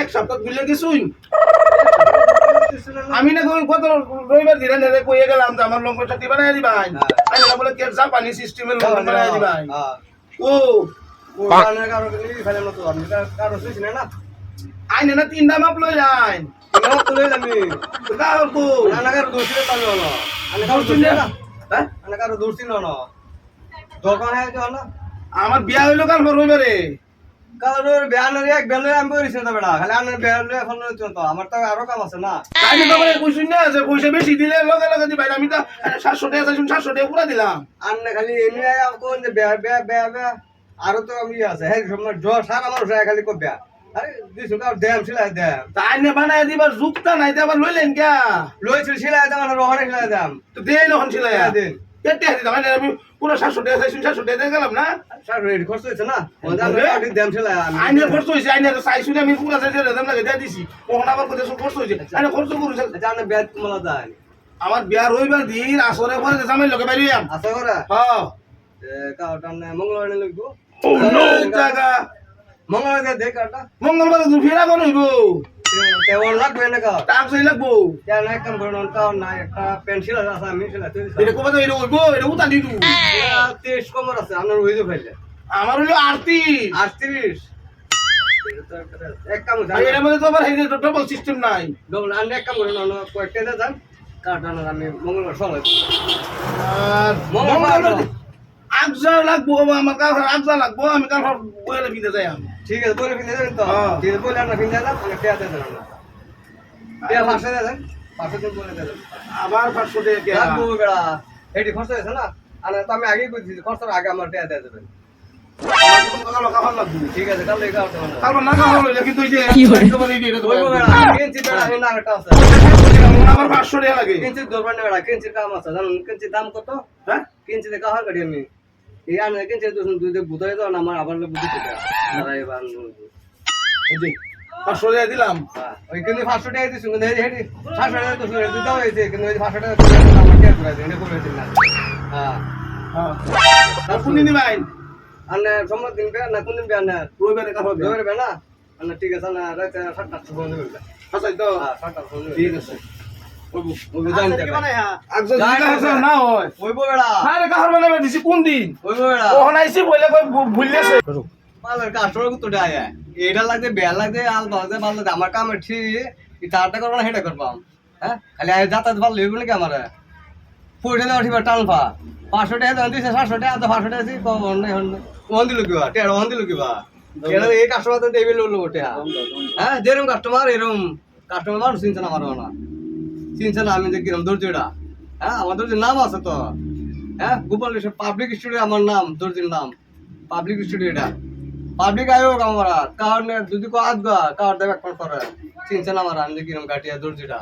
এক সপ্তাহ বুঝলে কিছুই আমি না কত রবিবার দিনে নেড়ে কইয়ে গেলাম যে আমার লঙ্কা চাকরি বানাই দিবাই আমি না বলে কে জাপানি সিস্টেমের লঙ্কা বানাই দিবাই ও ওখানে কারো নিবি ফেলে মতো আমি কারো শুইছ না আইনে না তিনটা মাপ লই যাই না তো লই আমি কার কো না কারো দোষে পালো না আমি কারো দোষে না হ্যাঁ আমি কারো দোষী না দোকান হ্যাঁ তো না আমার বিয়া হইলো কাল রবিবারে কারোর ব্যানারে এক বেলে আমি বলিস না বেটা খালি আনের বেলে এখন তো আমার তো আরো কাম আছে না তাই তো মানে কইছুন না যে পয়সা বেশি দিলে লগে লগে দিবাই আমি তো 700 টাকা চাইছুন 700 টাকা পুরা দিলাম আন্নে খালি এমনি কোন যে বে আরো তো আমি আছে হ্যাঁ সময় জোর সারা মানুষ খালি কো বে আরে দিছু কার দেম সিলাই দেম তাই না বানাই দিবার যুক্তা নাই তে আবার লইলেন কে লইছিল সিলাই দেম আর রহনে সিলাই দেম তো দেই নহন ছিলাই দিন কেটে দিলাম আমি পুরো 700 টাকা চাইছুন 700 টাকা গেলাম না স্যার রেডি খরচ হইছে না আমি দেম সিলাই আইনের খরচ হইছে আইনের চাইছুন আমি পুরো চাইছে দাম লাগে দিয়ে দিছি ওখানে আবার কত খরচ হইছে আইনে খরচ করুছে জানে বেদ কমলা যায় আমার বিয়া রবিবার দিন আসরে পরে জামাই লগে বাইরিয়াম আছে করে হ্যাঁ কাউটান মঙ্গলবার লাগবো ও নো জায়গা মঙ্গলবার দেখ কাটা মঙ্গলবার তুমি ফেরা কোন হইব তেমন লাগবে না কাউ টাক চাই লাগবো কেন এক কাম করুন কাউ না একটা পেন্সিল আছে আমি সেটা তুই এটা কোবা তো এটা হইব এটা উতা দিতু 30 কমর আছে আপনার হইতে পাইলে আমার হইলো 38 38 এক কাম আর এর মধ্যে তো আবার হেই ডবল সিস্টেম নাই ডবল আন এক কাম করুন কয়েকটা যান কাটানো আমি মঙ্গলবার সময় আর মঙ্গলবার আগজা লাগবো আমার কাছে আগজা লাগবো আমি কাল বইলে বিদে যাই আমি ঠিক আছে বলে ফিরে যাবেন তো ঠিক আছে বলে আমরা ফিরে যান মানে পেয়া দেন না পেয়া ভাষা দেন ভাষা দিন বলে দেন আবার 500 টাকা কে লাগবো বেড়া এটি খরচ হয়েছে না আর তো আমি আগেই কইছি খরচের আগে আমার পেয়া দিয়ে দেবেন ঠিক আছে কাল লেগে আসতে হবে তারপর না খাওয়া হলো কিন্তু ওই যে একবারে এটা তো ওই বেড়া কিনছি বেড়া এই নাগাটা আছে আমার 500 টাকা লাগে কিনছি দরবার না বেড়া কিনছি কাম আছে জানেন কিনছি দাম কত হ্যাঁ কিনছি দেখা হয় গাড়ি আমি এই আনে কিনছি দুই দিন বুঝাই দাও না আমার আবার বুঝি তো দাঁড়াই বান এই যে 500 টাকা দিলাম ওই কিন্তু 500 টাকা দিছি কিন্তু এই হেডি 700 টাকা তো শুনে দিতে হইছে কিন্তু ওই 500 টাকা আমার কে করে দেন করে দিন না হ্যাঁ হ্যাঁ আর কোন দিন ভাই আনে সম্মত দিন বে না কোন দিন বে না রবিবারে কাজ হবে ধরে বে না আনে ঠিক আছে না রাতে 7:00 ফোন দিবে আচ্ছা তো হ্যাঁ 7:00 ফোন দিবে ঠিক আছে ওই জান দেবে আগজা জিগা আছে না হয় ওইবো বেড়া আরে কাহর বানাবে দিছি কোন দিন ওইবো বেড়া ও হনাইছি বলে কই ভুললেছে পালার কাস্টমার কত টাকা এটা লাগবে বেল লাগবে আল বাজে ভালো আমার কাম ঠিক এই চারটা করব না হেডা করবাম হ্যাঁ খালি আই যাতায়াত ভালো হইব নাকি আমারে পয়সা দেওয়া ঠিবা টালফা 500 টাকা দেন দিছে 700 টাকা তো 500 টাকা দিছি কম হন্নে হন্নে কোন দিল কিবা টেড় হন দিল কিবা এটা এই কাস্টমার তো দেবে ললো ওটা হ্যাঁ যেরকম কাস্টমার এরকম কাস্টমার মানুষ চিনছে না মারো না চিনছে না আমি যে কিরম দর্জিটা হ্যাঁ আমার দর্জির নাম আছে তো হ্যাঁ গোপাল পাবলিক স্টুডিও আমার নাম দর্জির নাম পাবলিক স্টুডিও এটা পাবলিক আয়োগ আমার কারণ যদি কো আদগা কার দেবে করে চিনছে না আমার আমি যে কিরম কাটিয়া দর্জিটা